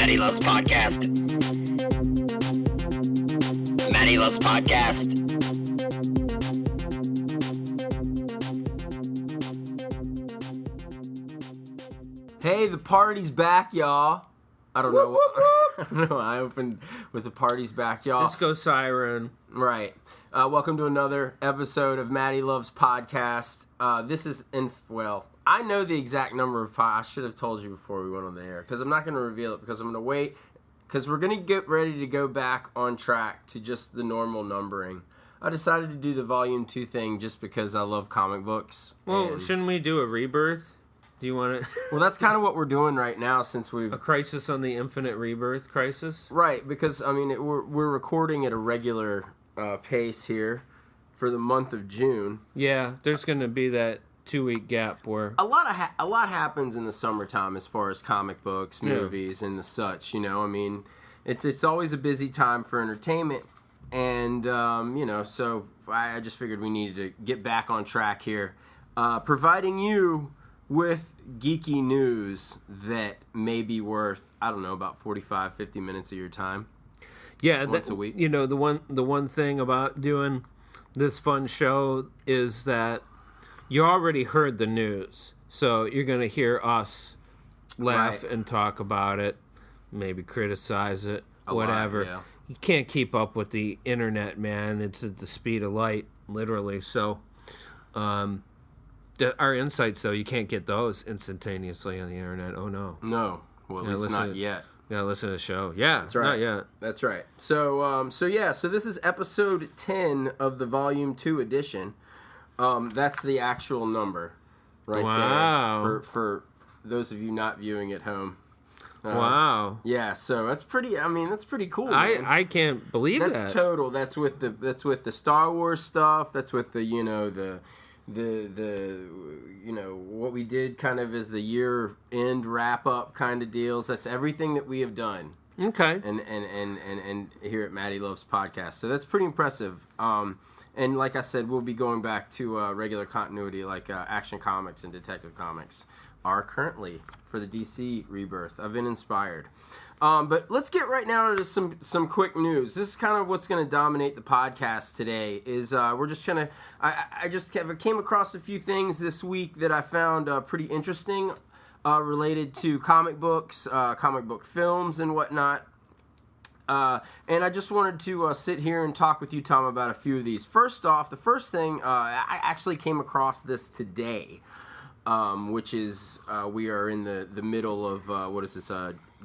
Matty Loves Podcast. Matty Loves Podcast. Hey, the party's back, y'all. I don't know. I don't know. I opened with the party's back, y'all. Disco siren. Right. Welcome to another episode of Matty Loves Podcast. This is I know the exact number of I should have told you before we went on the air because I'm not going to reveal it because I'm going to wait because we're going to get ready to go back on track to just the normal numbering. I decided to do the Volume 2 thing just because I love comic books. Well, shouldn't we do a rebirth? Do you want to... Well, that's kind of what we're doing right now since we've... A crisis on the infinite rebirth crisis? Right, because, I mean, we're recording at a regular pace here for the month of June. Yeah, there's going to be that 2-week gap where... A lot happens in the summertime as far as comic books, movies, and the such, you know? I mean, it's always a busy time for entertainment, and, so I just figured we needed to get back on track here, providing you with geeky news that may be worth, I don't know, about 45, 50 minutes of your time. Yeah, once a week. You know, the one thing about doing this fun show is that you already heard the news, so you're going to hear us laugh and talk about it, maybe criticize it, whatever. Yeah. You can't keep up with the internet, man. It's at the speed of light, literally. So, our insights, though, you can't get those instantaneously on the internet. Oh, no. No. Well, at least not yet. Yeah, listen to the show. Yeah, that's right. Not yet. That's right. So this is episode 10 of the Volume 2 edition. That's the actual number right there for those of you not viewing at home. Wow. Yeah, so that's pretty cool. I can't believe that. That's total. That's with the Star Wars stuff. That's with the what we did kind of as the year end wrap up kind of deals. That's everything that we have done. Okay. And here at Matty Loves Podcast. So that's pretty impressive. And like I said, we'll be going back to regular continuity like Action Comics and Detective Comics are currently for the DC Rebirth. I've been inspired. But let's get right now to some quick news. This is kind of what's going to dominate the podcast today. Is we're just going to... I just came across a few things this week that I found pretty interesting related to comic books, comic book films, and whatnot. And I just wanted to sit here and talk with you, Tom, about a few of these. First off, the first thing, I actually came across this today, which is we are in the middle of,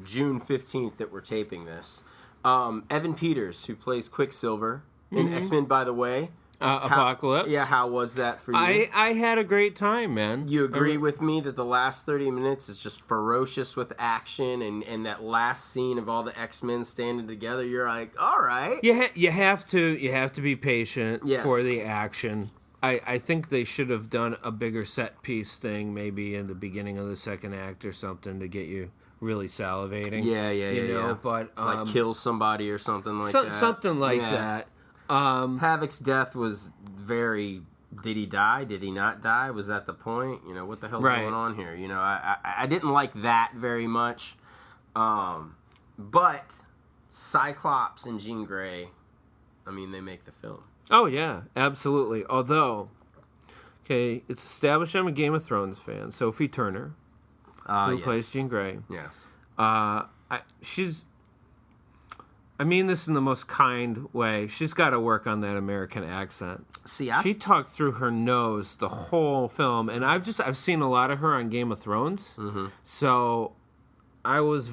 June 15th that we're taping this. Evan Peters, who plays Quicksilver in X-Men, by the way. Apocalypse. How was that for you? I had a great time, man. You agree with me that the last 30 minutes is just ferocious with action, and that last scene of all the X-Men standing together, you're like, all right. You have to be patient for the action. I think they should have done a bigger set piece thing maybe in the beginning of the second act or something to get you really salivating. Yeah. But like kill somebody or something like that. Something like that. Havoc's death was very... Did he die? Did he not die? Was that the point? You know, what the hell's going on here? You know, I didn't like that very much. But Cyclops and Jean Grey, I mean, they make the film. Oh, yeah, absolutely. Although, okay, it's established I'm a Game of Thrones fan. Sophie Turner, who plays Jean Grey. Yes. I mean this in the most kind way. She's got to work on that American accent. She talked through her nose the whole film, and I've seen a lot of her on Game of Thrones. Mm-hmm. So I was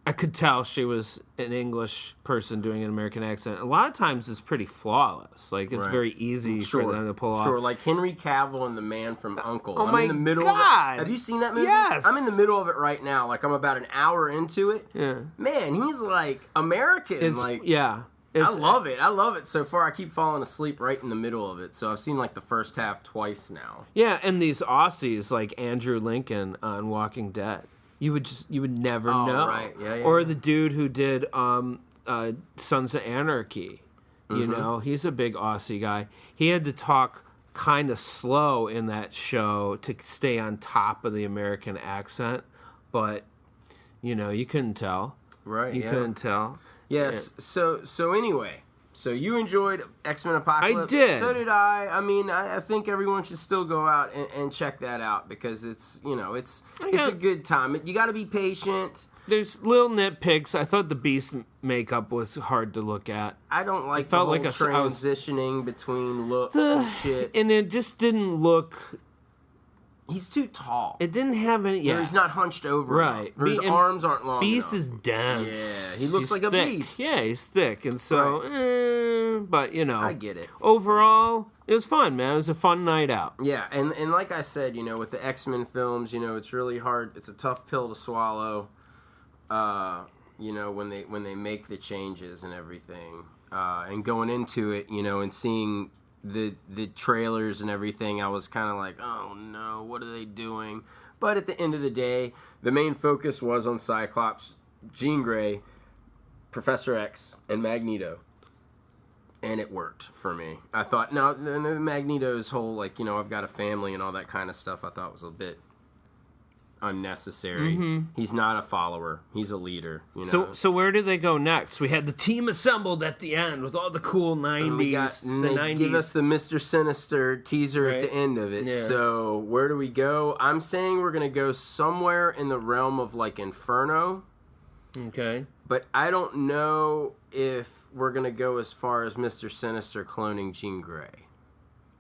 I could tell she was an English person doing an American accent. A lot of times it's pretty flawless. Like, it's very easy for them to pull off. Sure, like Henry Cavill and The Man from U.N.C.L.E. Oh, I'm in the middle God! Of it. Have you seen that movie? Yes! I'm in the middle of it right now. Like, I'm about an hour into it. Yeah. Man, he's, like, American. I love it. I love it so far. I keep falling asleep right in the middle of it. So I've seen, like, the first half twice now. Yeah, and these Aussies, like Andrew Lincoln on Walking Dead. You would never know. Right. Yeah, or the dude who did Sons of Anarchy. You know, he's a big Aussie guy. He had to talk kind of slow in that show to stay on top of the American accent, but You couldn't tell. Right. You couldn't tell. Yes. So anyway. So you enjoyed X-Men Apocalypse. I did. So did I. I mean, I think everyone should still go out and check that out because it's a good time. You got to be patient. There's little nitpicks. I thought the Beast makeup was hard to look at. I don't like felt the whole like transitioning between looks and shit. And it just didn't look... He's too tall. It didn't have any... Yeah. He's not hunched over. Right. Or his arms aren't long Beast enough. is dense. Yeah, he looks like a thick. beast. Yeah, he's thick. And so, but, I get it. Overall, it was fun, man. It was a fun night out. Yeah, and like I said, with the X-Men films, it's really hard. It's a tough pill to swallow, when they make the changes and everything. And going into it, and seeing... the trailers and everything, I was kind of like, oh no, what are they doing? But at the end of the day, the main focus was on Cyclops, Jean Grey, Professor X, and Magneto. And it worked for me. I thought, no, Magneto's whole, I've got a family and all that kind of stuff, I thought was a bit unnecessary. Mm-hmm. He's not a follower. He's a leader. So where do they go next? We had the team assembled at the end with all the cool 90s. They 90s. give us the Mr. Sinister teaser at the end of it. Yeah. So where do we go? I'm saying we're going to go somewhere in the realm of Inferno. Okay. But I don't know if we're going to go as far as Mr. Sinister cloning Jean Grey.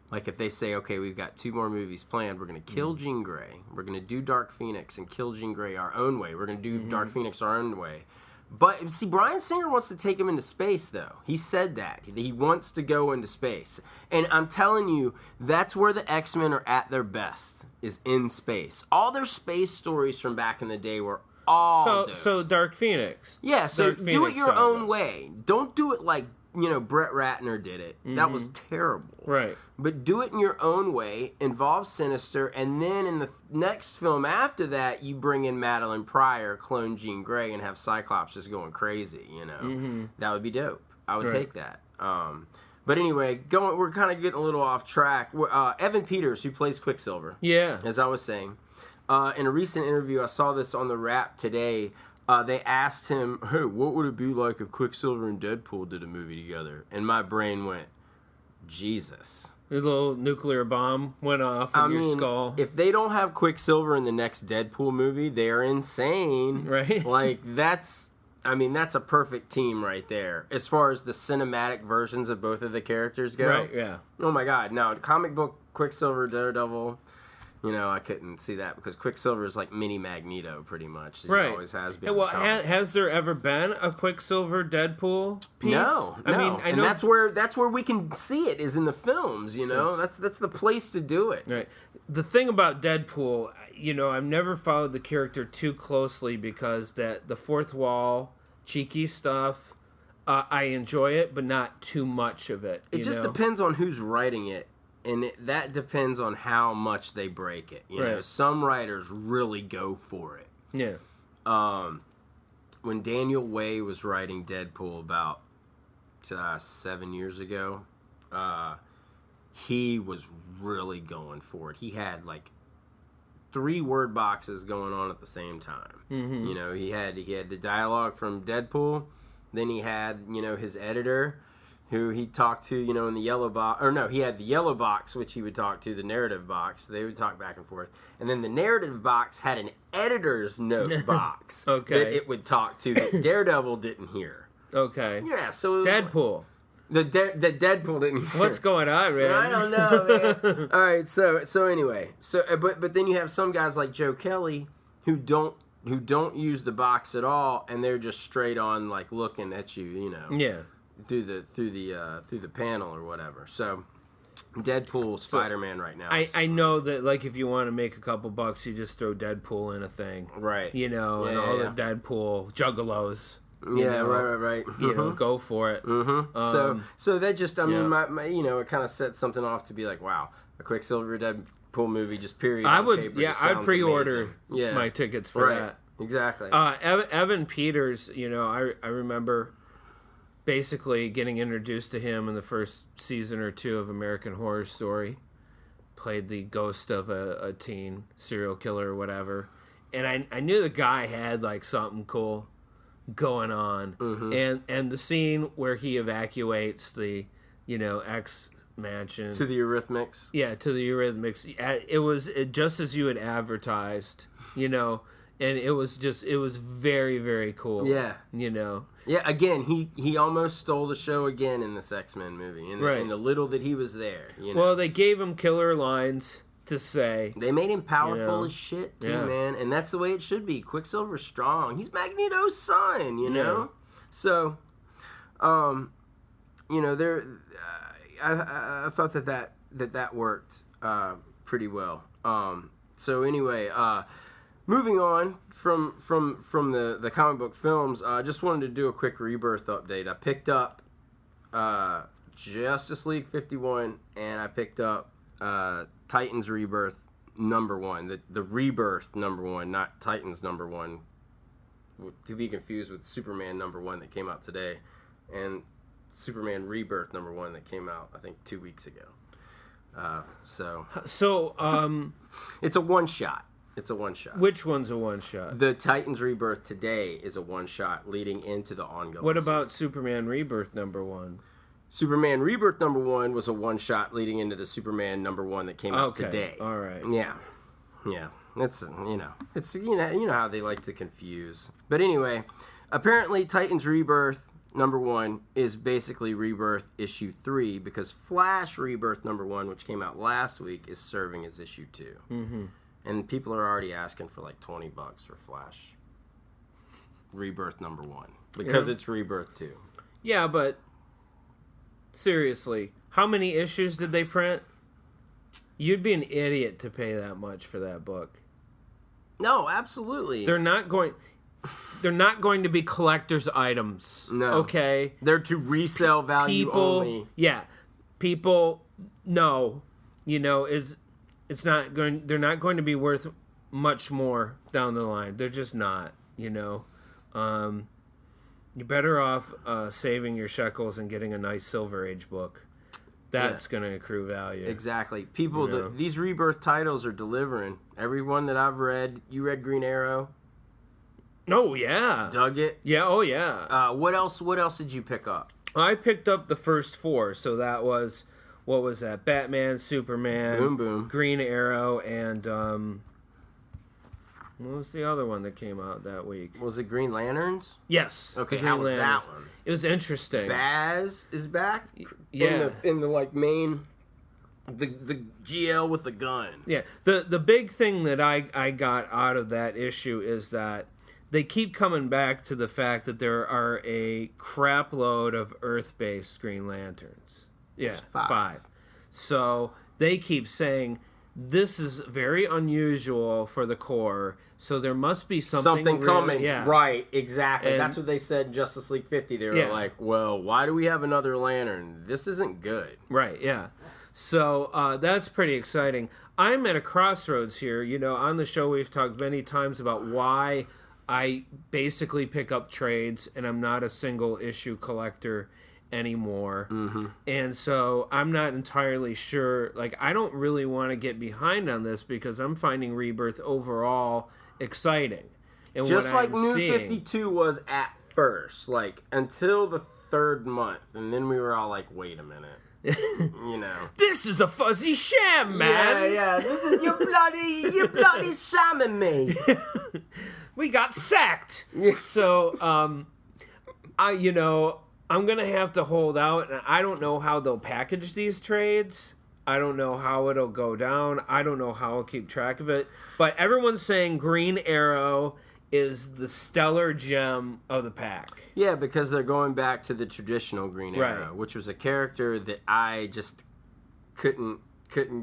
If they say, okay, we've got 2 more movies planned, we're going to kill Jean Grey. We're going to do Dark Phoenix and kill Jean Grey our own way. We're going to do Dark Phoenix our own way. But, see, Bryan Singer wants to take him into space, though. He said that. He wants to go into space. And I'm telling you, that's where the X-Men are at their best, is in space. All their space stories from back in the day were all dope. So Dark Phoenix. Yeah, so Dark do Phoenix it your own way. Don't do it like, Brett Ratner did it. That was terrible. Right. But do it in your own way, involve Sinister, and then in the next film after that, you bring in Madeline Pryor, clone Jean Grey, and have Cyclops just going crazy, That would be dope. I would take that. But anyway, we're kind of getting a little off track. Evan Peters, who plays Quicksilver. Yeah. As I was saying. In a recent interview, I saw this on the Wrap today. They asked him, hey, what would it be like if Quicksilver and Deadpool did a movie together? And my brain went, Jesus. A little nuclear bomb went off in your skull. If they don't have Quicksilver in the next Deadpool movie, they're insane. Right? That's a perfect team right there. As far as the cinematic versions of both of the characters go. Right, yeah. Oh my God. Now, comic book Quicksilver, Daredevil... I couldn't see that because Quicksilver is like mini Magneto, pretty much. He always has been. Well, has there ever been a Quicksilver Deadpool piece? No. I know and that's where we can see it is in the films. That's the place to do it. Right. The thing about Deadpool, I've never followed the character too closely because the fourth wall, cheeky stuff. I enjoy it, but not too much of it. It just depends on who's writing it. And that depends on how much they break it. Some writers really go for it. Yeah. When Daniel Way was writing Deadpool about 7 years ago, he was really going for it. He had 3 word boxes going on at the same time. Mm-hmm. He had the dialogue from Deadpool, then he had his editor, who he talked to, in the yellow box. Or no, he had the yellow box, which he would talk to, the narrative box. They would talk back and forth. And then the narrative box had an editor's note box that it would talk to that Daredevil didn't hear. Okay. Yeah, so... Deadpool. The Deadpool didn't hear. What's going on, man? I don't know, man. All right, so anyway. But then you have some guys like Joe Kelly who don't use the box at all, and they're just straight on, looking at you, Yeah. through the panel or whatever. So Deadpool, Spider-Man right now. I know that if you want to make a couple bucks, you just throw Deadpool in a thing. Right. And all the Deadpool juggalos. Right. Go for it. Mm-hmm. So that just, my it kind of set something off to be like, wow, a Quicksilver Deadpool movie, just period. I'd pre-order my tickets for that. Exactly. Evan Peters, I remember basically getting introduced to him in the first season or 2 of American Horror Story. Played the ghost of a teen serial killer or whatever. and I knew the guy had like something cool going on, and the scene where he evacuates the X mansion to the Eurythmics. Yeah, to the Eurythmics. It was just as you had advertised, and it was very, very cool. Yeah. Yeah, again, he almost stole the show again in this X-Men movie, in the little that he was there. Well, they gave him killer lines to say. They made him powerful as shit, too, man. And that's the way it should be. Quicksilver's strong. He's Magneto's son, you know? So, there... I thought that worked pretty well. So anyway, moving on from the comic book films, I just wanted to do a quick Rebirth update. I picked up Justice League 51, and I picked up Titans Rebirth #1, the Rebirth #1, not Titans #1, to be confused with Superman #1 that came out today, and Superman Rebirth #1 that came out, I think, 2 weeks ago. So it's a one-shot. It's a one-shot. Which one's a one-shot? The Titans Rebirth today is a one-shot leading into the ongoing. What about Superman Rebirth #1? Superman Rebirth #1 was a one-shot leading into the Superman #1 that came out today. All right. Yeah. It's how they like to confuse. But anyway, apparently Titans Rebirth #1 is basically Rebirth issue 3, because Flash Rebirth #1, which came out last week, is serving as issue 2. Mm-hmm. And people are already asking for like $20 for Flash Rebirth #1 because it's Rebirth 2. Yeah, but seriously, how many issues did they print? You'd be an idiot to pay that much for that book. No, absolutely. They're not going to be collector's items. No. Okay? They're to resale value only. Yeah. People know, it's not going they're not going to be worth much more down the line. They're just not, You're better off saving your shekels and getting a nice Silver Age book. That's going to accrue value. Exactly. People, these Rebirth titles are delivering. Everyone that I've read, you read Green Arrow? Oh, yeah. Dug it? Yeah, oh, yeah. What else did you pick up? I picked up the first 4, so that was, what was that? Batman, Superman, Boom Boom, Green Arrow, and, what was the other one that came out that week? Was it Green Lanterns? Yes. Okay, how was that one? It was interesting. Baz is back? Yeah. In the like, main... The GL with the gun. Yeah. The big thing that I got out of that issue is that they keep coming back to the fact that there are a crap load of Earth-based Green Lanterns. Yeah, 5. So they keep saying, this is very unusual for the Corps, so there must be something coming. Yeah. Right, exactly. And that's what they said in Justice League 50. They were like, well, why do we have another lantern? This isn't good. Right, yeah. So that's pretty exciting. I'm at a crossroads here. On the show we've talked many times about why I basically pick up trades and I'm not a single issue collector anymore. Mm-hmm. And so I'm not entirely sure. Like, I don't really want to get behind on this because I'm finding Rebirth overall exciting. And just like New 52 was at first, like until the 3rd month. And then we were all like, wait a minute. This is a fuzzy sham, man. Yeah. This is you bloody shamming me. We got sacked. So, I'm gonna have to hold out, and I don't know how they'll package these trades. I don't know how it'll go down. I don't know how I'll keep track of it. But everyone's saying Green Arrow is the stellar gem of the pack. Yeah, because they're going back to the traditional Green Arrow, which was a character that I just couldn't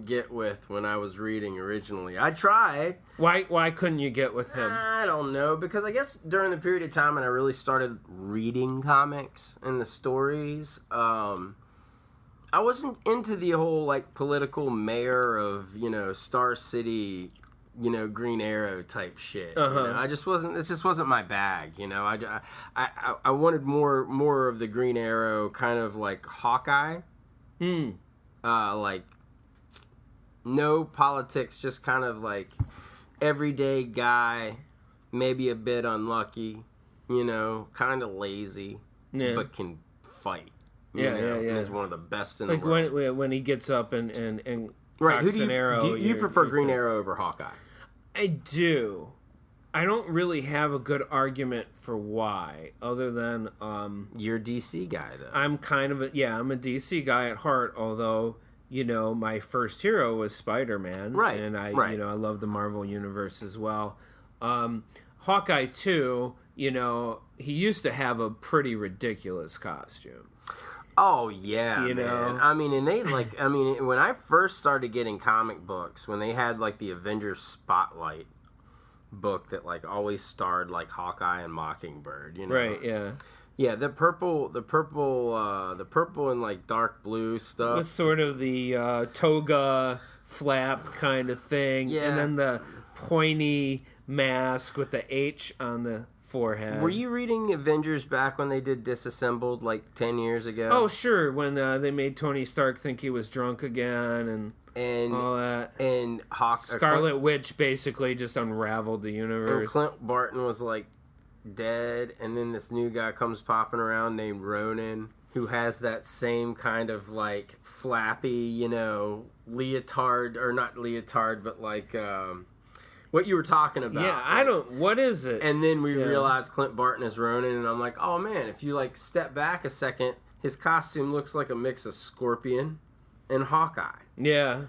get with when I was reading originally. I tried. Why couldn't you get with him? I don't know, because I guess during the period of time when I really started reading comics and the stories, I wasn't into the whole like political mayor of, Star City, Green Arrow type shit. I just wasn't. It just wasn't my bag. I wanted more of the Green Arrow kind of like Hawkeye. Like no politics, just kind of like. everyday guy, maybe a bit unlucky, kind of lazy, but can fight. Yeah. And is one of the best in the like world. when he gets up and Right. cocks an arrow. Do you prefer Green Arrow over Hawkeye? I do. I don't really have a good argument for why, other than You're a DC guy, though. I'm kind of I'm a DC guy at heart, although my first hero was Spider-Man, right? And I love the Marvel universe as well. Hawkeye too. He used to have a pretty ridiculous costume. Oh yeah, man. I mean, and they when I first started getting comic books, when they had like the Avengers Spotlight book that like always starred like Hawkeye and Mockingbird, Right, yeah. Yeah, the purple and like dark blue stuff. With sort of the toga flap kind of thing, Yeah. and then the pointy mask with the H on the forehead. Were you reading Avengers back when they did Disassembled like 10 years ago? Oh, sure. When they made Tony Stark think he was drunk again and all that. And Scarlet Witch basically just unraveled the universe. And Clint Barton was like dead, and then this new guy comes popping around named Ronan, who has that same kind of like flappy, leotard, or not leotard, but like what you were talking about. Yeah, what is it? And then we realized Clint Barton is Ronan, and I'm like, oh man, if you like step back a second, his costume looks like a mix of Scorpion and Hawkeye. Yeah.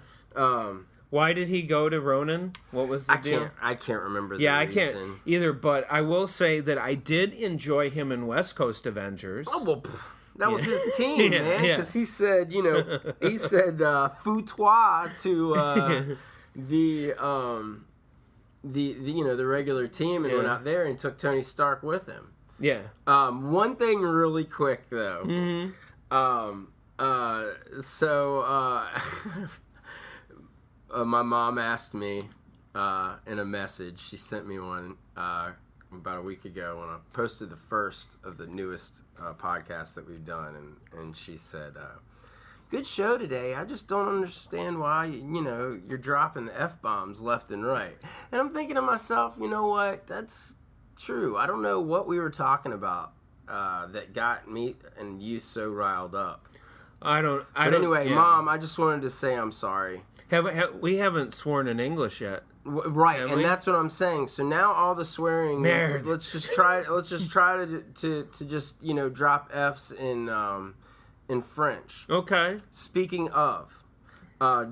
Why did he go to Ronan? What was the deal? I can't remember the reason. I can't either, but I will say that I did enjoy him in West Coast Avengers. Oh, well, that was his team, man, because he said, foutoir to the regular team, and went out there and took Tony Stark with him. Yeah. One thing really quick though. Mm-hmm. My mom asked me in a message. She sent me one about a week ago when I posted the first of the newest podcasts that we've done, and she said, "Good show today. I just don't understand why you're dropping the F-bombs left and right." And I'm thinking to myself, you know what? That's true. I don't know what we were talking about that got me and you so riled up. But anyway, Mom, I just wanted to say I'm sorry. We haven't sworn in English yet. Right, and that's what I'm saying. So now all the swearing, let's just try to just drop F's in French. Okay. Speaking of,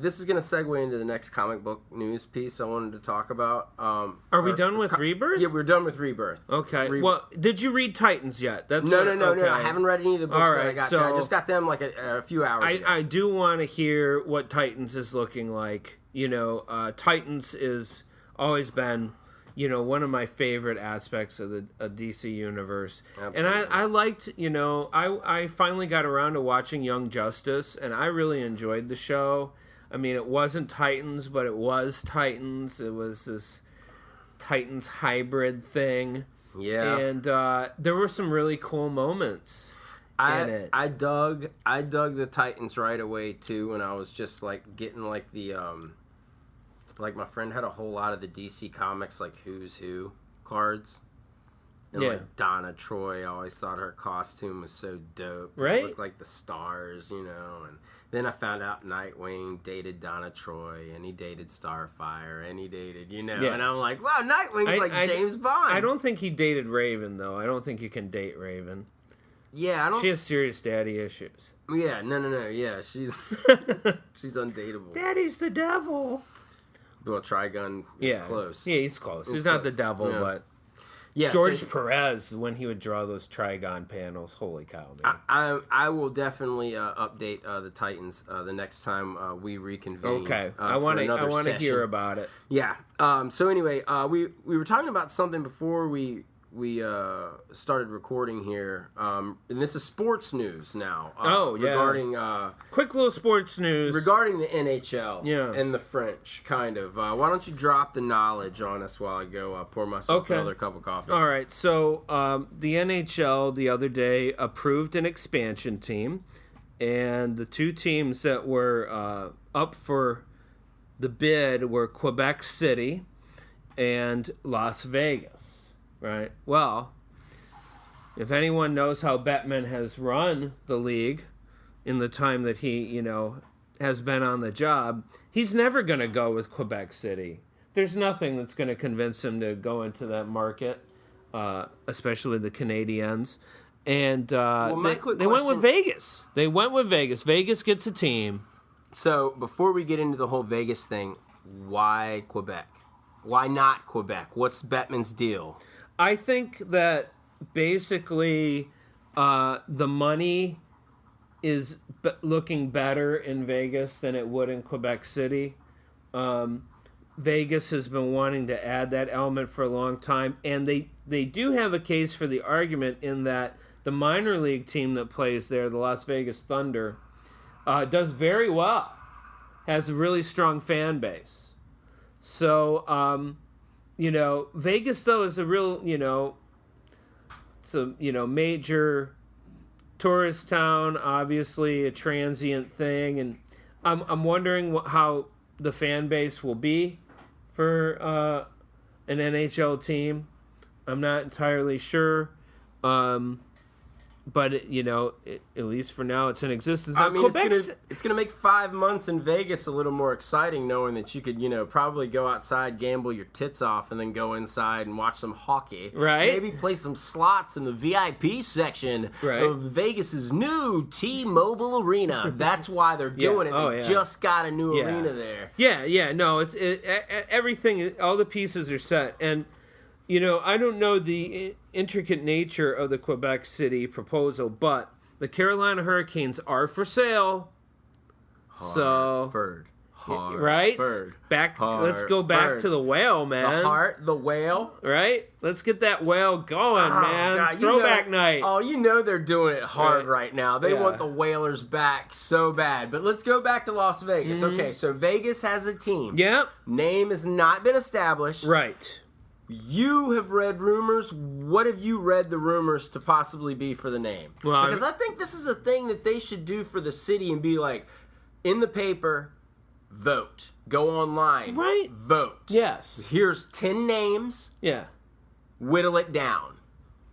this is going to segue into the next comic book news piece I wanted to talk about. Are we done with Rebirth? Yeah, we're done with Rebirth. Okay. Well, did you read Titans yet? No. I haven't read any of the books that I got. I just got them like a few hours ago. I do want to hear what Titans is looking like. Titans is always been, one of my favorite aspects of the DC universe. Absolutely. And I liked, I finally got around to watching Young Justice, and I really enjoyed the show. I mean, it wasn't Titans, but it was Titans. It was this Titans hybrid thing. Yeah. And there were some really cool moments in it. I dug the Titans right away, too, when I was just, like, getting, like, the... Like, my friend had a whole lot of the DC Comics, like, Who's Who cards. And, like, Donna Troy, I always thought her costume was so dope. Right? It looked like the stars, And then I found out Nightwing dated Donna Troy, and he dated Starfire, and he dated, And I'm like, wow, Nightwing's like James Bond. I don't think he dated Raven, though. I don't think you can date Raven. Yeah, I don't... She has serious daddy issues. Yeah, no. Yeah, she's undateable. Daddy's the devil. Well, Trigun is close. Yeah, he's close. He's not the devil, but George Perez, when he would draw those Trigon panels, holy cow, man. I will definitely update the Titans the next time we reconvene. Okay, I want to hear about it. Yeah. So anyway, we were talking about something before we started recording here, and this is sports news now. Regarding quick little sports news regarding the NHL and the French, kind of. Why don't you drop the knowledge on us while I go pour myself another cup of coffee? All right. So the NHL the other day approved an expansion team, and the two teams that were up for the bid were Quebec City and Las Vegas, right? Well, if anyone knows how Bettman has run the league in the time that he, has been on the job, he's never going to go with Quebec City. There's nothing that's going to convince him to go into that market, especially the Canadiens. And they went with Vegas. Vegas gets a team. So before we get into the whole Vegas thing, why Quebec? Why not Quebec? What's Bettman's deal? I think that basically the money is looking better in Vegas than it would in Quebec City. Vegas has been wanting to add that element for a long time, and they do have a case for the argument in that the minor league team that plays there, the Las Vegas Thunder, does very well, has a really strong fan base. So, Vegas, though, is a real, it's a, major tourist town, obviously a transient thing, and I'm wondering how the fan base will be for an NHL team. I'm not entirely sure. But, at least for now, it's in existence. I mean, it's gonna make 5 months in Vegas a little more exciting, knowing that you could, probably go outside, gamble your tits off, and then go inside and watch some hockey. Right. Maybe play some slots in the VIP section of Vegas's new T-Mobile Arena. That's why they're doing it. They just got a new arena there. Yeah. No, everything, all the pieces are set. And, I don't know the intricate nature of the Quebec City proposal, but the Carolina Hurricanes are for sale. Hartford. Right? Let's go back to the whale, man. The whale. Right? Let's get that whale going, man. God, Throwback night. Oh, they're doing it hard right now. They want the Whalers back so bad. But let's go back to Las Vegas. Mm-hmm. Okay, so Vegas has a team. Yep. Name has not been established. Right. You have read rumors. What have you read the rumors to possibly be for the name? Well, because I think this is a thing that they should do for the city and be like, in the paper, vote. Go online. Right. Vote. Yes. Here's 10 names. Yeah. Whittle it down.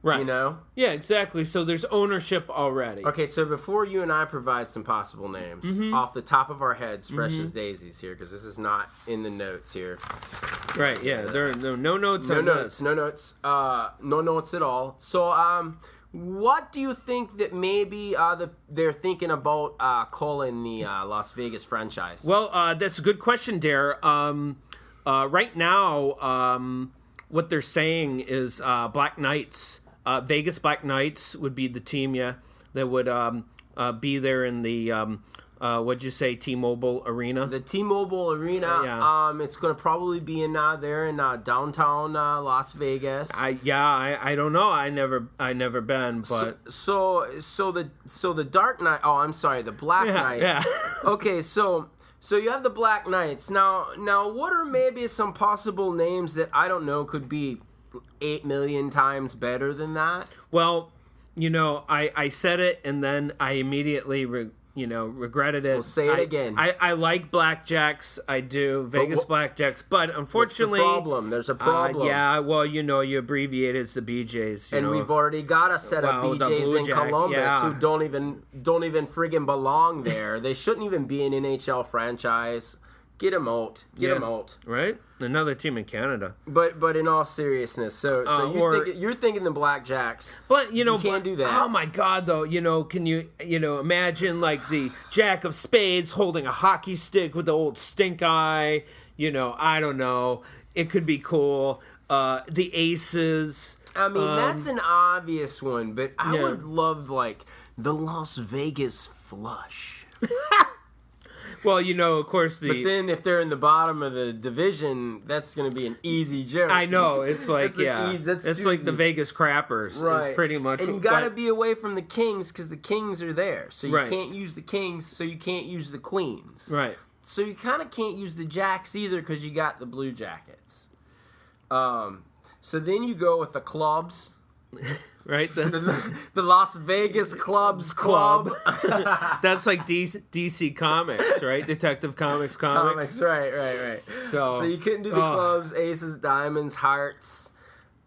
Right. Yeah, exactly. So there's ownership already. Okay, so before you and I provide some possible names, off the top of our heads, fresh as daisies here, because this is not in the notes here. Right, yeah. There are no notes on this. No notes. No notes at all. So, what do you think that maybe they're thinking about calling the Las Vegas franchise? Well, that's a good question, Dare. Right now, what they're saying is Black Knights. Vegas Black Knights would be the team, that would be there in the, what'd you say, T-Mobile Arena? The T-Mobile Arena, it's going to probably be in downtown Las Vegas. I don't know. I never been, but so the Dark Knight. Oh, I'm sorry, the Black Knights. Yeah. Okay, so you have the Black Knights. Now, what are maybe some possible names that I don't know could be 8 million times better than that? Well, I said it and then I immediately regretted it. We'll say it again. I like blackjacks. I do. Vegas blackjacks. But unfortunately... There's a problem. Well, you abbreviate it as the BJs. And we've already got a set of BJs in Columbus who don't even friggin' belong there. They shouldn't even be an NHL franchise. Get them out. Get them out. Right? Another team in Canada. But in all seriousness, so you're thinking the Blackjacks. But you can't do that. Oh my God, though, can you imagine like the Jack of Spades holding a hockey stick with the old stink eye? I don't know. It could be cool. The Aces. I mean, that's an obvious one, but I would love like the Las Vegas Flush. Well, of course But then if they're in the bottom of the division, that's going to be an easy joke. I know. It's like, it's like the Vegas Crappers. Right. It's pretty much. And you got to be away from the Kings because the Kings are there. So you can't use the Kings, so you can't use the Queens. Right. So you kind of can't use the Jacks either because you got the Blue Jackets. So then you go with the clubs. right? The Las Vegas Clubs Club. That's like DC Comics, right? Detective Comics. Right. So you couldn't do the clubs, aces, diamonds, hearts.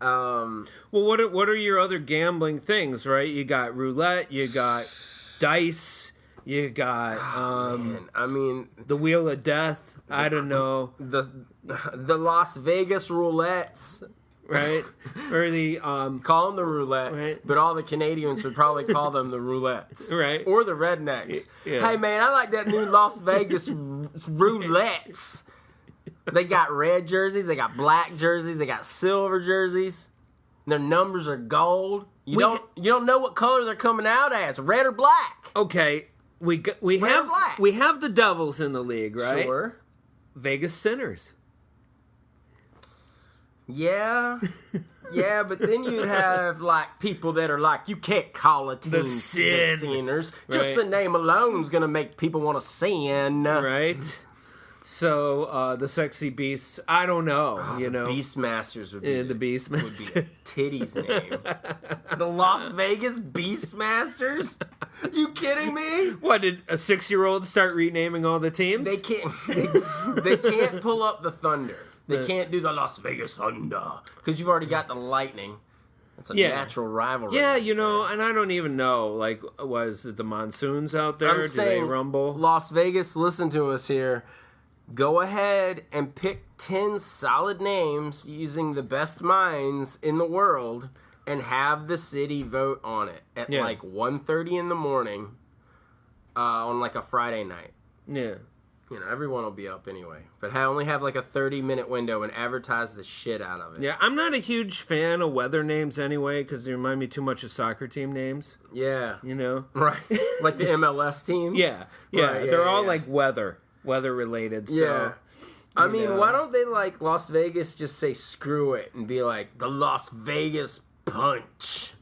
Well, what are your other gambling things, right? You got roulette, you got dice, you got Man, I mean, the Wheel of Death. I don't know. The Las Vegas roulettes. Right? Or the call them the roulette, right. But all the Canadians would probably call them the roulettes, right? Or the rednecks. Yeah. Hey man, I like that new Las Vegas roulettes. They got red jerseys, they got black jerseys, they got silver jerseys. Their numbers are gold. You don't know what color they're coming out as, red or black. Okay, we have the Devils in the league, right? Sure. Vegas Sinners. Yeah, but then you'd have like people that are like, you can't call a team the sinners. Right. Just the name alone is gonna make people want to sin. Right. So the sexy beasts, I don't know. Beastmasters would be the Beastmasters would be a titty's name. The Las Vegas Beastmasters? You kidding me? What, did a 6-year-old start renaming all the teams? They can't. They can't pull up the Thunder. They can't do the Las Vegas Thunder because you've already got the Lightning. That's a natural rivalry. Yeah, and I don't even know. Like, was it the Monsoons out there? Do they rumble? Las Vegas, listen to us here. Go ahead and pick 10 solid names using the best minds in the world and have the city vote on it at like 1:30 in the morning on like a Friday night. Yeah. Everyone will be up anyway. But only have like a 30-minute window and advertise the shit out of it. Yeah, I'm not a huge fan of weather names anyway because they remind me too much of soccer team names. Yeah. Right. Like the MLS teams? Yeah. Right, they're all like weather related. So, yeah. I mean, why don't they like Las Vegas just say screw it and be like the Las Vegas Punch?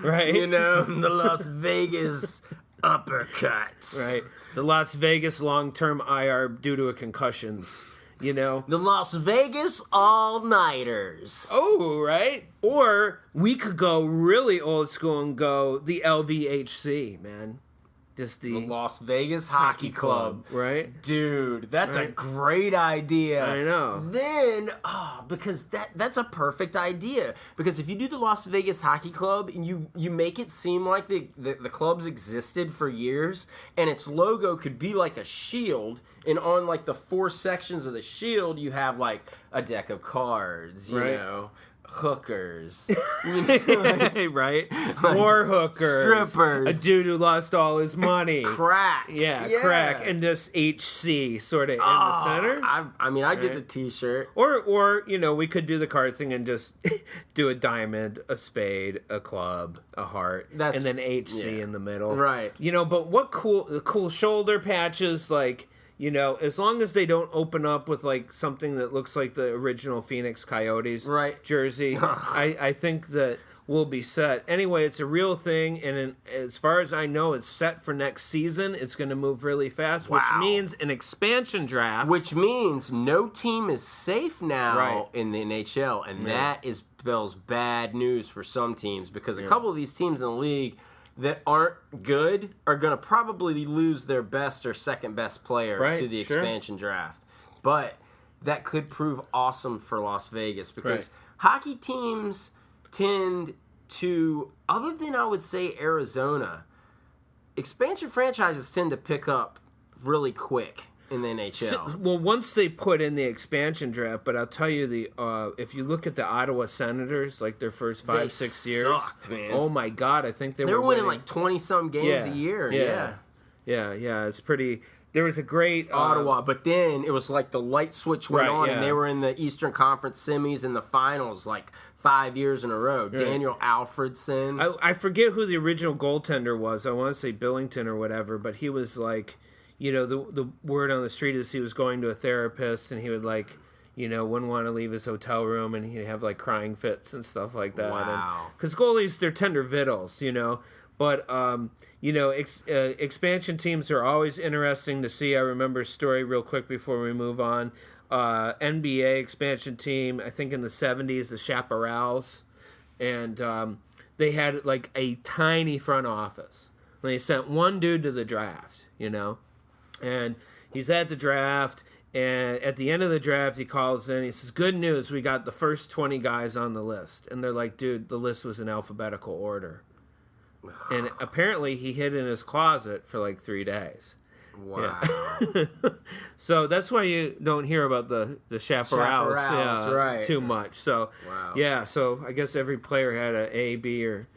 Right. The Las Vegas uppercuts. Right. The Las Vegas long-term IR due to a concussions, The Las Vegas all-nighters. Oh, right. Or we could go really old school and go the LVHC, man. Just the Las Vegas Hockey Club. Right? Dude, that's a great idea. I know. Then, because that's a perfect idea. Because if you do the Las Vegas Hockey Club and you make it seem like the clubs existed for years and its logo could be like a shield, and on like the 4 sections of the shield you have like a deck of cards, you know, hookers, right? War hookers, strippers, a dude who lost all his money, crack, crack, and this HC sort of in the center. I get the T-shirt, or we could do the card thing and just do a diamond, a spade, a club, a heart, and then HC in the middle, right? But what the cool shoulder patches, like. As long as they don't open up with, like, something that looks like the original Phoenix Coyotes jersey, I think that we'll be set. Anyway, it's a real thing, and as far as I know, it's set for next season. It's going to move really fast, which means an expansion draft. Which means no team is safe now in the NHL, and that spells bad news for some teams, because a couple of these teams in the league that aren't good are going to probably lose their best or second best player to the expansion draft. But that could prove awesome for Las Vegas because hockey teams tend to, other than I would say Arizona, expansion franchises tend to pick up really quick in the NHL. Well, once they put in the expansion draft, but I'll tell you, if you look at the Ottawa Senators, like their first 5-6 years, sucked, man. Oh my God, I think they were were winning like 20-some games a year. Yeah. It's pretty. There was a great Ottawa, but then it was like the light switch went on, and they were in the Eastern Conference semis and the finals like 5 years in a row. Right. Daniel Alfredson. I forget who the original goaltender was. I want to say Billington or whatever, but he was like. The word on the street is he was going to a therapist, and he would wouldn't want to leave his hotel room, and he'd have crying fits and stuff like that. Wow. Because goalies, they're tender victuals, But expansion teams are always interesting to see. I remember a story real quick before we move on. NBA expansion team, I think in the 70s, the Chaparrals, and they had like a tiny front office. They sent one dude to the draft, and he's at the draft. And at the end of the draft, he calls in. He says, "Good news, we got the first 20 guys on the list." And they're like, "Dude, the list was in alphabetical order." And apparently, he hid in his closet for like 3 days. Wow. Yeah. So that's why you don't hear about the chaparrals right. too much. So, wow. Yeah, so I guess every player had a A, B, or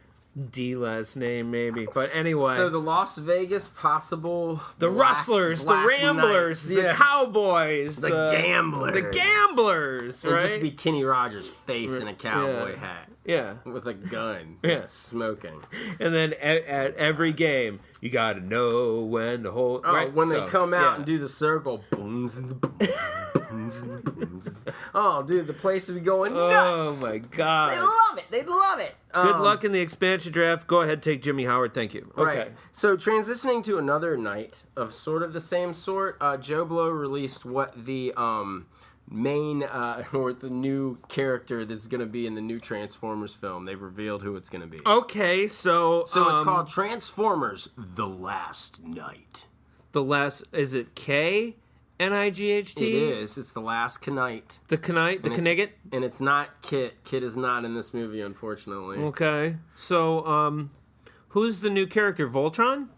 D last name, maybe. But anyway. So the Las Vegas possible... The Rustlers, the Ramblers, the Cowboys. The Gamblers. The Gamblers, right? It'd just be Kenny Rogers' face in a cowboy hat. Yeah. With a gun. Yeah. Smoking. And then at every game, you got to know when to hold... Oh, right? when they come out and do the circle. Booms and the booms. Oh, dude, the place would be going nuts. Oh, my God. They love it. They love it. Good luck in the expansion draft. Go ahead, take Jimmy Howard. Thank you. Okay. Right. So transitioning to another night of sort of the same sort, Joe Blow released what the main or the new character that's going to be in the new Transformers film. They've revealed who it's going to be. Okay, so it's called Transformers: The Last Night. Is it K? N-I-G-H-T? It is. It's the last Knight. The Knight? The Knigget? And it's not Kit. Kit is not in this movie, unfortunately. Okay. So, who's the new character? Voltron?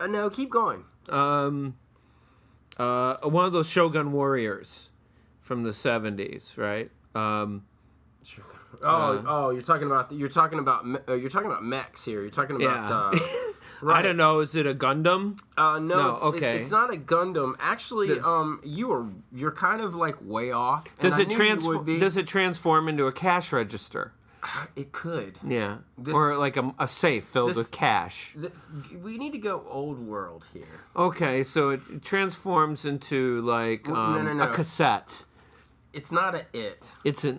No, keep going. One of those Shogun warriors from the 70s, right? You're talking about mechs here. You're talking about right. I don't know. Is it a Gundam? No. Okay. It's not a Gundam. Actually, you're kind of like way off. Does it transform into a cash register? It could. Yeah. Or like a safe filled with cash. We need to go old world here. Okay, so it transforms into like a cassette. It's not a it. It's a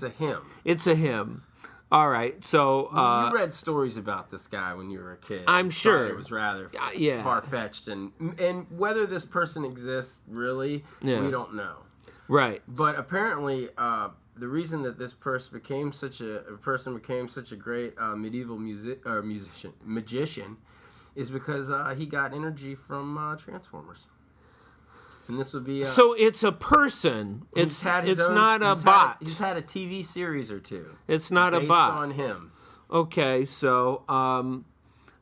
him. It's a him. All right, so... you read stories about this guy when you were a kid. I'm sure. It was rather far-fetched. And whether this person exists, really, we don't know. Right. But apparently, the reason that this person became such a great medieval magician is because he got energy from Transformers. And this would be... so it's a person. It's not a bot. He's had a TV series or two. It's not a bot. Based on him. Okay, so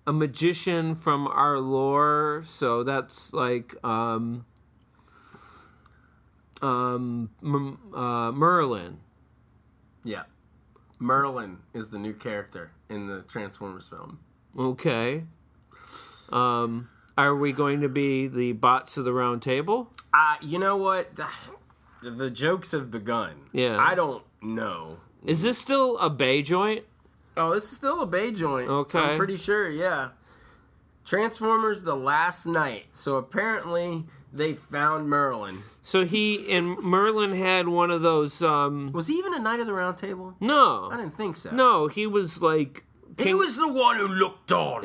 a magician from our lore. So that's like Merlin. Yeah. Merlin is the new character in the Transformers film. Okay. Are we going to be the bots of the round table? You know what? The jokes have begun. Yeah. I don't know. Is this still a Bay joint? Oh, this is still a Bay joint. Okay. I'm pretty sure, yeah. Transformers: The Last Night. So apparently they found Merlin. So Merlin had one of those... Was he even a Knight of the Round Table? No. I didn't think so. No, he was like... He was the one who looked on.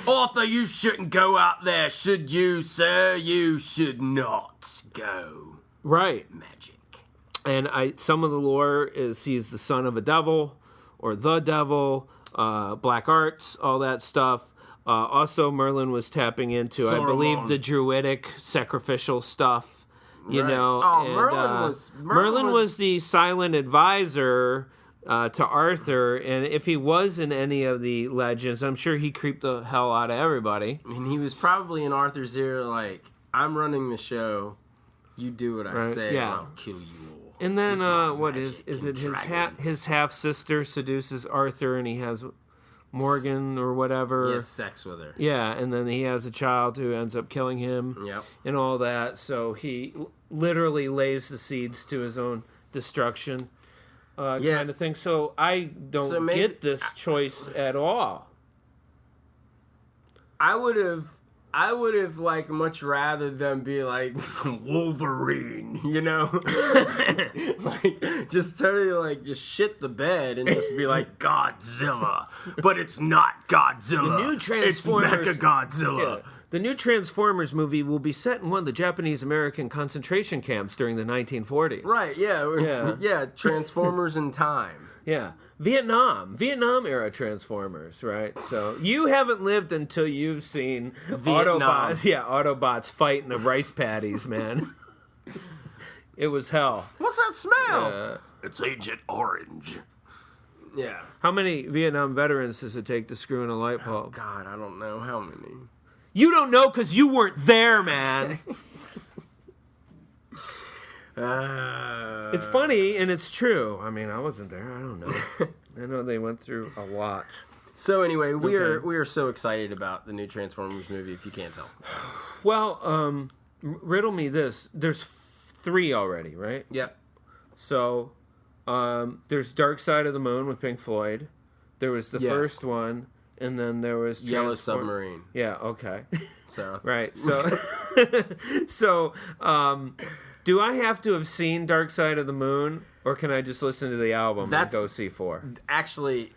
Arthur, you shouldn't go out there, should you, sir? You should not go. Right. Magic. And some of the lore is he's the son of a devil, or the devil, black arts, all that stuff. Also, Merlin was tapping into, I believe, the druidic sacrificial stuff, you know. Oh, and, Merlin was the silent advisor to Arthur, and if he was in any of the legends, I'm sure he creeped the hell out of everybody. And he was probably in Arthur's ear like, I'm running the show, you do what I say, and I'll kill you all. And then, what is it his half-sister seduces Arthur, and he has Morgan or whatever. He has sex with her. Yeah, and then he has a child who ends up killing him and all that, so he literally lays the seeds to his own destruction. Kind of thing. So I don't get this choice at all. I would have like much rather them be like Wolverine, you know, like just totally like just shit the bed and just be like Godzilla, but it's not Godzilla. The new Transformers, it's Mechagodzilla. The new Transformers movie will be set in one of the Japanese-American concentration camps during the 1940s. Right, yeah. Transformers in time. Yeah. Vietnam era Transformers, right? So you haven't lived until you've seen Autobots. Yeah, Autobots fighting the rice paddies, man. It was hell. What's that smell? It's Agent Orange. Yeah. How many Vietnam veterans does it take to screw in a light bulb? Oh, God, I don't know how many. You don't know because you weren't there, man. It's funny and it's true. I mean, I wasn't there. I don't know. I know they went through a lot. So anyway, we are so excited about the new Transformers movie. If you can't tell. Well, riddle me this. There's 3 already, right? Yep. So, there's Dark Side of the Moon with Pink Floyd. There was the first one. And then there was Yellow Submarine. Yeah, okay. So right. So do I have to have seen Dark Side of the Moon, or can I just listen to the album and go see 4? Actually,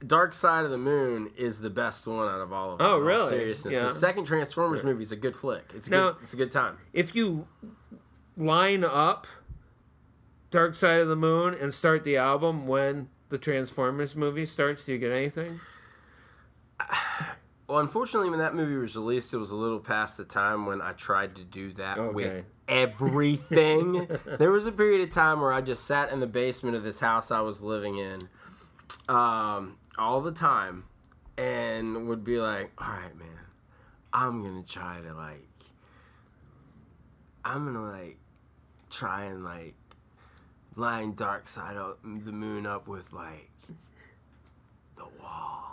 Dark Side of the Moon is the best one out of all of them. Oh, really? In all seriousness. Yeah. The second Transformers movie is a good flick. It's a good time. If you line up Dark Side of the Moon and start the album when the Transformers movie starts, do you get anything? Well, unfortunately, when that movie was released, it was a little past the time when I tried to do that with everything. There was a period of time where I just sat in the basement of this house I was living in all the time and would be like, all right, man, I'm going to try to, try and, line Dark Side of the Moon up with, the Wall.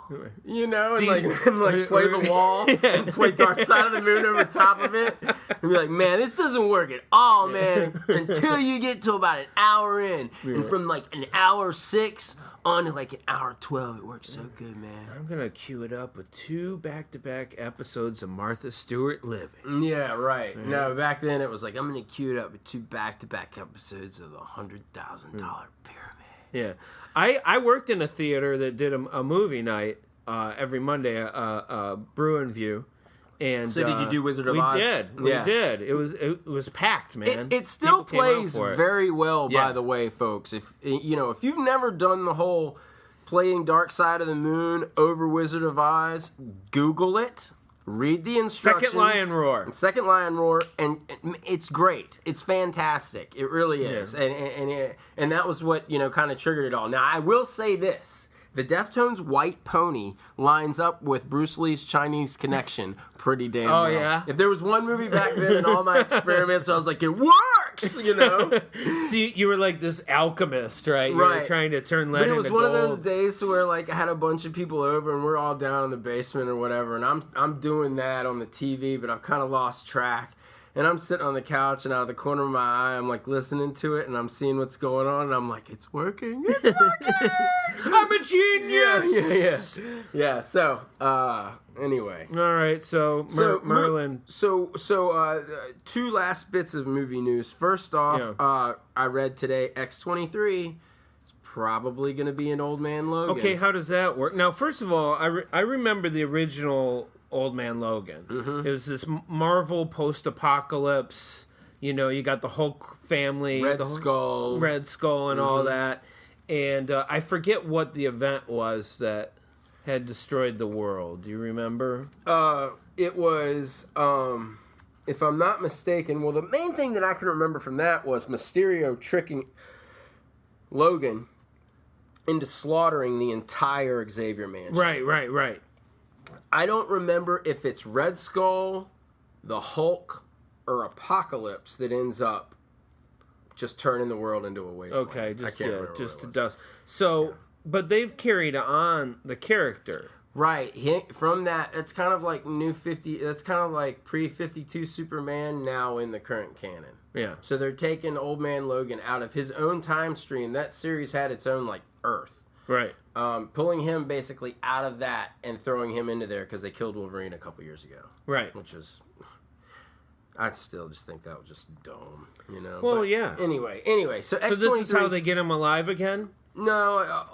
You know, and play the Wall and play Dark Side of the Moon over top of it and be like, man, this doesn't work at all, man, until you get to about an hour in. And from an hour 6 on to an hour 12, it works so good, man. I'm going to cue it up with 2 back-to-back episodes of Martha Stewart Living. Yeah, right. Yeah. No, back then it was I'm going to cue it up with 2 back-to-back episodes of the $100,000 Pyramid. Yeah. I worked in a theater that did a movie night every Monday, Bruin View. And so did you do Wizard of Oz? We did. It was packed, man. It still plays very well, by the way, folks. If you've never done the whole playing Dark Side of the Moon over Wizard of Oz, Google it. Read the instructions. Second Lion Roar, and it's great. It's fantastic. It really is, and that was what kind of triggered it all. Now I will say this: the Deftones' White Pony lines up with Bruce Lee's Chinese Connection pretty damn well. Yeah. If there was one movie back then in all my experiments, I was like, it works, So you were like this alchemist, right? You right. were trying to turn lead into gold. But it was one of those days to where I had a bunch of people over and we're all down in the basement or whatever, and I'm doing that on the TV, but I've kind of lost track. And I'm sitting on the couch, and out of the corner of my eye, I'm listening to it, and I'm seeing what's going on, and I'm like, it's working. I'm a genius. Yeah. So, anyway. All right. So Merlin. So 2 last bits of movie news. First off, I read today X-23 is probably going to be an Old Man Logan. Okay, how does that work? Now, first of all, I remember the original Old Man Logan. Mm-hmm. It was this Marvel post-apocalypse. You got the Hulk family, Red Skull, and all that. And I forget what the event was that had destroyed the world. Do you remember? It was, if I'm not mistaken, well, the main thing that I can remember from that was Mysterio tricking Logan into slaughtering the entire Xavier Mansion. Right. I don't remember if it's Red Skull, the Hulk, or Apocalypse that ends up just turning the world into a wasteland. Okay, just to dust. So, but they've carried on the character. Right. From that, it's kind of like New 50. That's kind of like pre-52 Superman now in the current canon. Yeah. So they're taking Old Man Logan out of his own time stream. That series had its own Earth. Right. Pulling him basically out of that and throwing him into there because they killed Wolverine a couple years ago. Right. Which is, I still just think that was just dumb, Well, but yeah. Anyway, so this is how they get him alive again? No,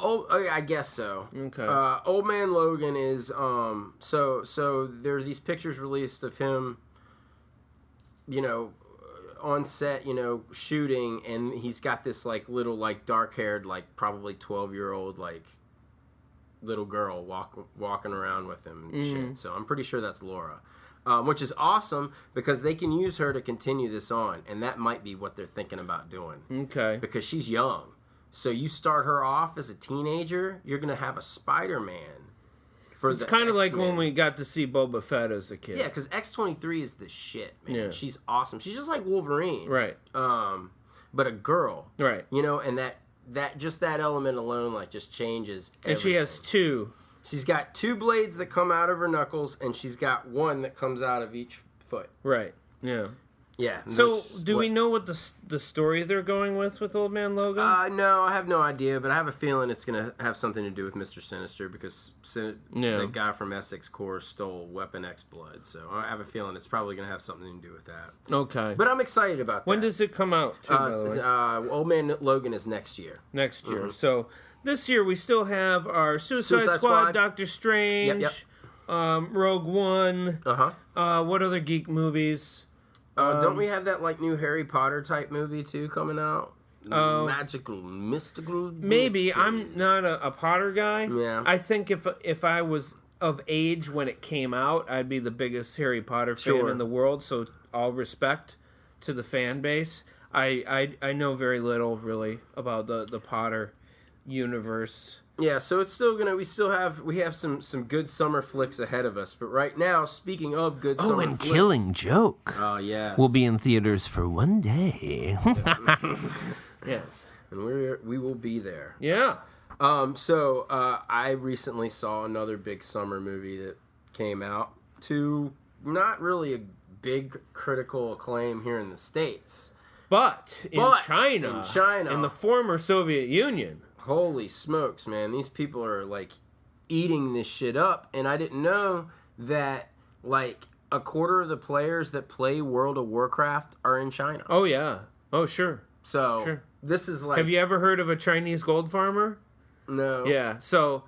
I guess so. Okay. Old Man Logan is so there's these pictures released of him, on set, shooting, and he's got this like little like dark-haired like probably 12-year-old like little girl walking around with him and shit. So I'm pretty sure that's Laura. Which is awesome because they can use her to continue this on, and that might be what they're thinking about doing. Okay. Because she's young. So you start her off as a teenager, you're going to have a Spider-Man for It's the kind of like X-Men. when we got to see Boba Fett as a kid. Yeah, because X-23 is the shit, man. Yeah. She's awesome. She's just like Wolverine. Right. But a girl. Right. And that just that element alone like just changes everything. And she has two. She's got 2 blades that come out of her knuckles, and she's got 1 that comes out of each foot. Right. Yeah. Yeah. So, we know what the story they're going with Old Man Logan? No, I have no idea, but I have a feeling it's going to have something to do with Mr. Sinister because the guy from Essex Corps stole Weapon X blood. So I have a feeling it's probably going to have something to do with that. Okay. But I'm excited about that. When does it come out? Old Man Logan is next year. Next year. So this year we still have our Suicide Squad, Doctor Strange, Rogue One. What other geek movies? Don't we have that like new Harry Potter type movie too coming out? Magical, mystical. Maybe. mysteries. I'm not a Potter guy. Yeah. I think if I was of age when it came out, I'd be the biggest Harry Potter fan in the world. So all respect to the fan base. I know very little really about the Potter universe. Yeah, so it's still we have some good summer flicks ahead of us. But right now, speaking of good summer flicks. Killing Joke. Oh, yes. Will be in theaters for one day. Yes. And we will be there. Yeah. So I recently saw another big summer movie that came out to not really a big critical acclaim here in the States. But in China, in the former Soviet Union. Holy smokes, man. These people are, like, eating this shit up. And I didn't know that, like, a quarter of the players that play World of Warcraft are in China. Oh, yeah. Oh, sure. So, this is like... Have you ever heard of a Chinese gold farmer? No. Yeah. So,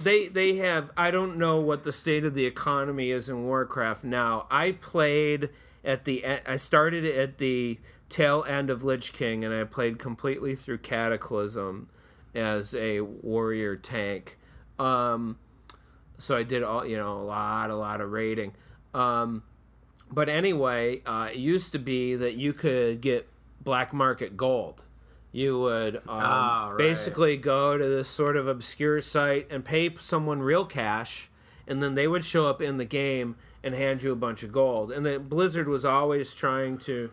they have... I don't know what the state of the economy is in Warcraft now. I played I started at the tail end of Lich King, and I played completely through Cataclysm as a warrior tank. So I did all, a lot of raiding. But anyway, it used to be that you could get black market gold. You would basically go to this sort of obscure site and pay someone real cash, and then they would show up in the game and hand you a bunch of gold. And then Blizzard was always trying to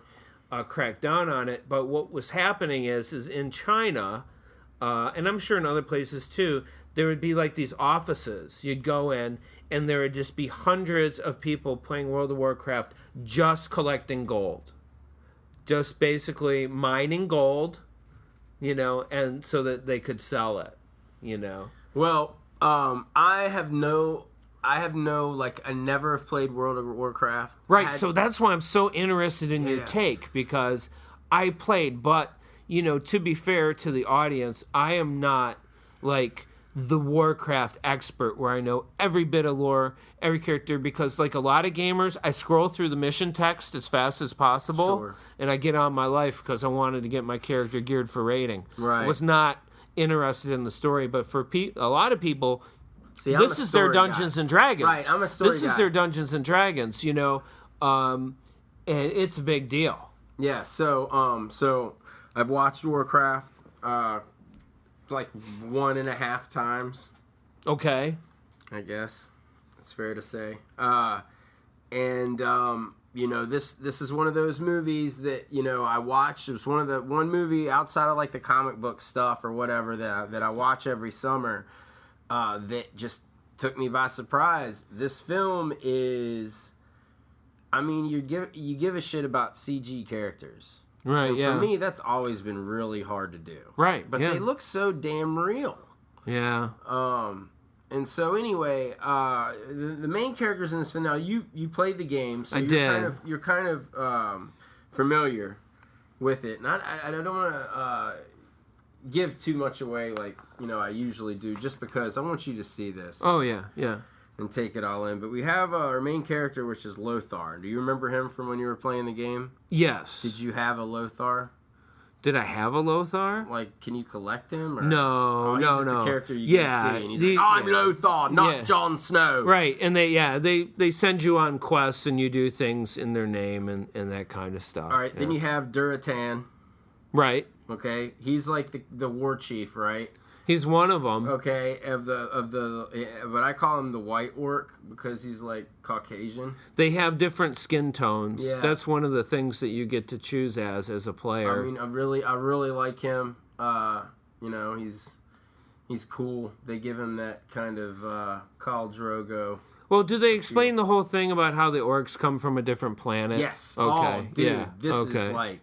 crack down on it. But what was happening is in China, and I'm sure in other places too, there would be like these offices. You'd go in, and there would just be hundreds of people playing World of Warcraft just collecting gold. Just basically mining gold, and so that they could sell it, Well, I never have played World of Warcraft. Right, so that's why I'm so interested in your take, because I played, but, to be fair to the audience, I am not, like, the Warcraft expert where I know every bit of lore, every character, because, like a lot of gamers, I scroll through the mission text as fast as possible, and I get on my life because I wanted to get my character geared for raiding. Right. I was not interested in the story, but for a lot of people... See, this is their Dungeons and Dragons. Right, I'm a story This is their Dungeons and Dragons, and it's a big deal. Yeah, so I've watched Warcraft like 1.5 times. Okay. I guess it's fair to say. This is one of those movies that I watched. It was one movie outside of like the comic book stuff or whatever that I watch every summer. That just took me by surprise. This film is, you give a shit about CG characters, right? And yeah. For me, that's always been really hard to do, right? But they look so damn real. Yeah. And so anyway, the main characters in this film. Now you played the game, so you're kind of familiar with it. And I don't want to give too much away like, I usually do, just because I want you to see this. Oh, yeah, yeah. And take it all in. But we have our main character, which is Lothar. Do you remember him from when you were playing the game? Yes. Did you have a Lothar? Did I have a Lothar? Like, can you collect him? Or? No, he's no, just no. a character you can see. And he's like, I'm Lothar, not Jon Snow. Right, and they send you on quests and you do things in their name and that kind of stuff. All right, then you have Duratan. Right. Okay, he's like the war chief, right? He's one of them. Okay, but I call him the white orc because he's like Caucasian. They have different skin tones. Yeah. That's one of the things that you get to choose as a player. I mean, I really like him. He's cool. They give him that kind of Khal Drogo. Well, do they explain the whole thing about how the orcs come from a different planet? Yes. Okay. Oh, dude, this is like,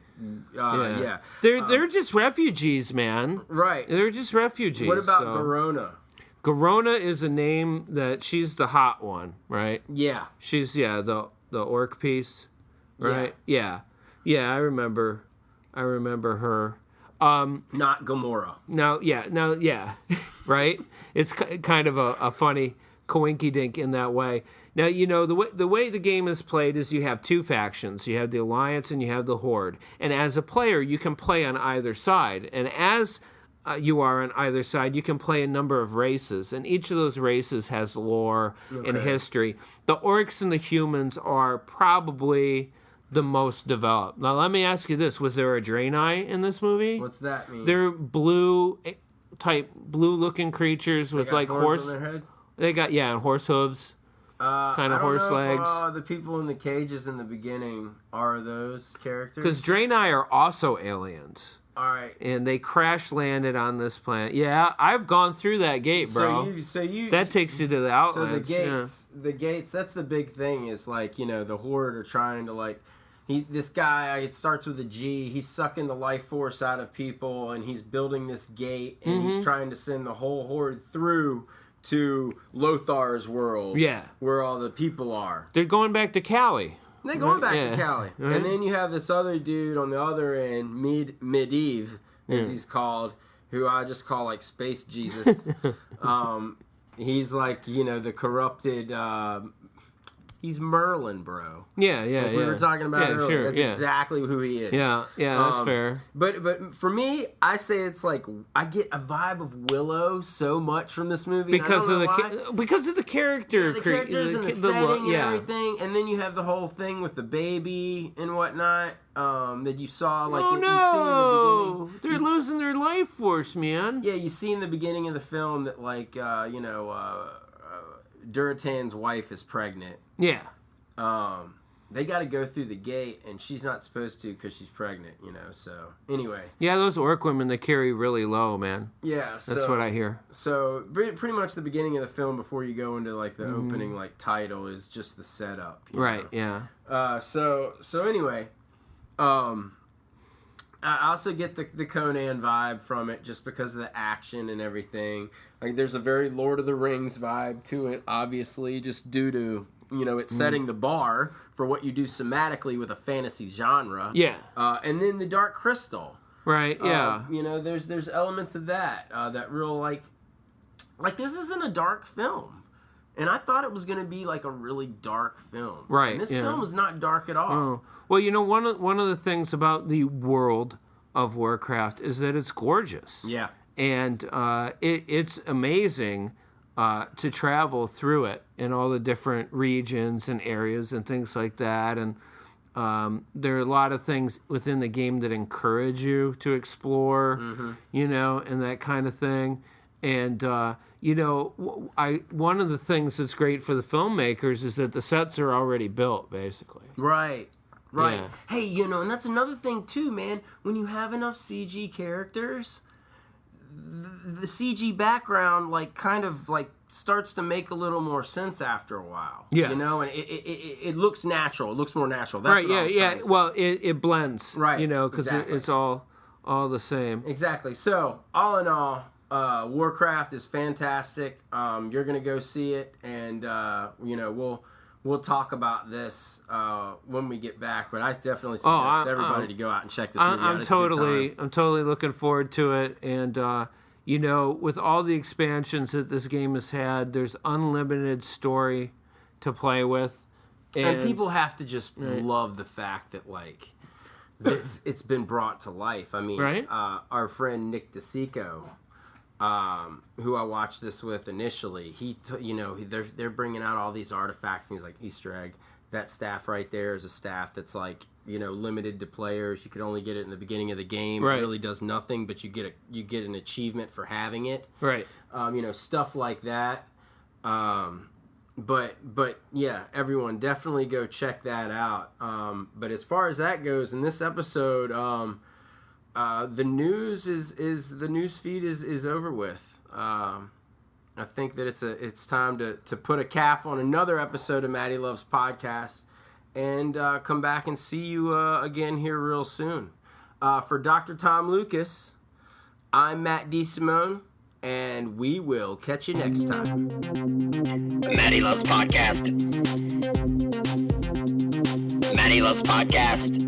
yeah. They're just refugees, man. Right. They're just refugees. What about Garona? Garona is a name that she's the hot one, right? Yeah. She's the orc piece, right? Yeah. I remember her. Not Gamora. Now, right? It's kind of a funny coinky-dink in that way. Now, the way the game is played is you have two factions. You have the Alliance and you have the Horde. And as a player, you can play on either side. And as you are on either side, you can play a number of races. And each of those races has lore and history. The Orcs and the humans are probably the most developed. Now, let me ask you this. Was there a Draenei in this movie? What's that mean? They're blue-looking creatures with like horse... on their head? They got, and horse hooves, kind of horse legs. The people in the cages in the beginning are those characters. Because Draenei are also aliens. All right. And they crash landed on this planet. Yeah, I've gone through that gate, bro. So you that takes you to the Outlands. So the gates, that's the big thing is like, the Horde are trying to like, this guy, it starts with a G, he's sucking the life force out of people and he's building this gate and he's trying to send the whole Horde through to Lothar's world, where all the people are. They're going back to Cali. They're going back to Cali. Right. And then you have this other dude on the other end, Medivh, as he's called, who I just call like Space Jesus. He's like, the corrupted... he's Merlin, bro. Yeah. We were talking about earlier. Sure, that's exactly who he is. Yeah, that's fair. But for me, I say it's like I get a vibe of Willow so much from this movie because of the character, the characters and the setting and everything, and then you have the whole thing with the baby and whatnot that you saw like you see in the beginning. They're losing their life force, man. Yeah, you see in the beginning of the film that like Duratan's wife is pregnant. Yeah. They got to go through the gate, and she's not supposed to because she's pregnant, so... Anyway. Yeah, those orc women, they carry really low, man. Yeah, That's what I hear. So, pretty much the beginning of the film, before you go into, like, the opening, like, title, is just the setup. Right, yeah. So anyway, I also get the Conan vibe from it, just because of the action and everything. Like, there's a very Lord of the Rings vibe to it, obviously, just due to... it's setting the bar for what you do somatically with a fantasy genre. Yeah. And then the Dark Crystal. Right, yeah. There's elements of that. That real, like this isn't a dark film. And I thought it was going to be, like, a really dark film. Right, and this film is not dark at all. Oh. Well, one of the things about the world of Warcraft is that it's gorgeous. Yeah. And it's amazing... to travel through it in all the different regions and areas and things like that. And there are a lot of things within the game that encourage you to explore, and that kind of thing. And, one of the things that's great for the filmmakers is that the sets are already built, basically. Right. Yeah. Hey, and that's another thing, too, man. When you have enough CG characters... the CG background kind of starts to make a little more sense after a while. Yeah. And it looks natural. It looks more natural. That's right, what yeah. Well, it blends. Right. Because exactly. it's all the same. Exactly. So, all in all, Warcraft is fantastic. You're going to go see it, and, we'll talk about this when we get back. But I definitely suggest everybody to go out and check this movie out. I'm totally looking forward to it. And with all the expansions that this game has had, there's unlimited story to play with. And people have to just love the fact that, like, it's been brought to life. I mean, our friend Nick DeSico, who I watched this with initially, they're bringing out all these artifacts, and he's like, Easter egg. That staff right there is a staff that's like, limited to players. You could only get it in the beginning of the game. Right. It really does nothing, but you get an achievement for having it. Right. Stuff like that. But yeah, everyone definitely go check that out. But as far as that goes, in this episode, the news the news feed is over with. I think that it's time to put a cap on another episode of Matty Loves Podcast, and come back and see you again here real soon. For Dr. Tom Lucas, I'm Matt DeSimone, and we will catch you next time. Matty Loves Podcast. Matty Loves Podcast.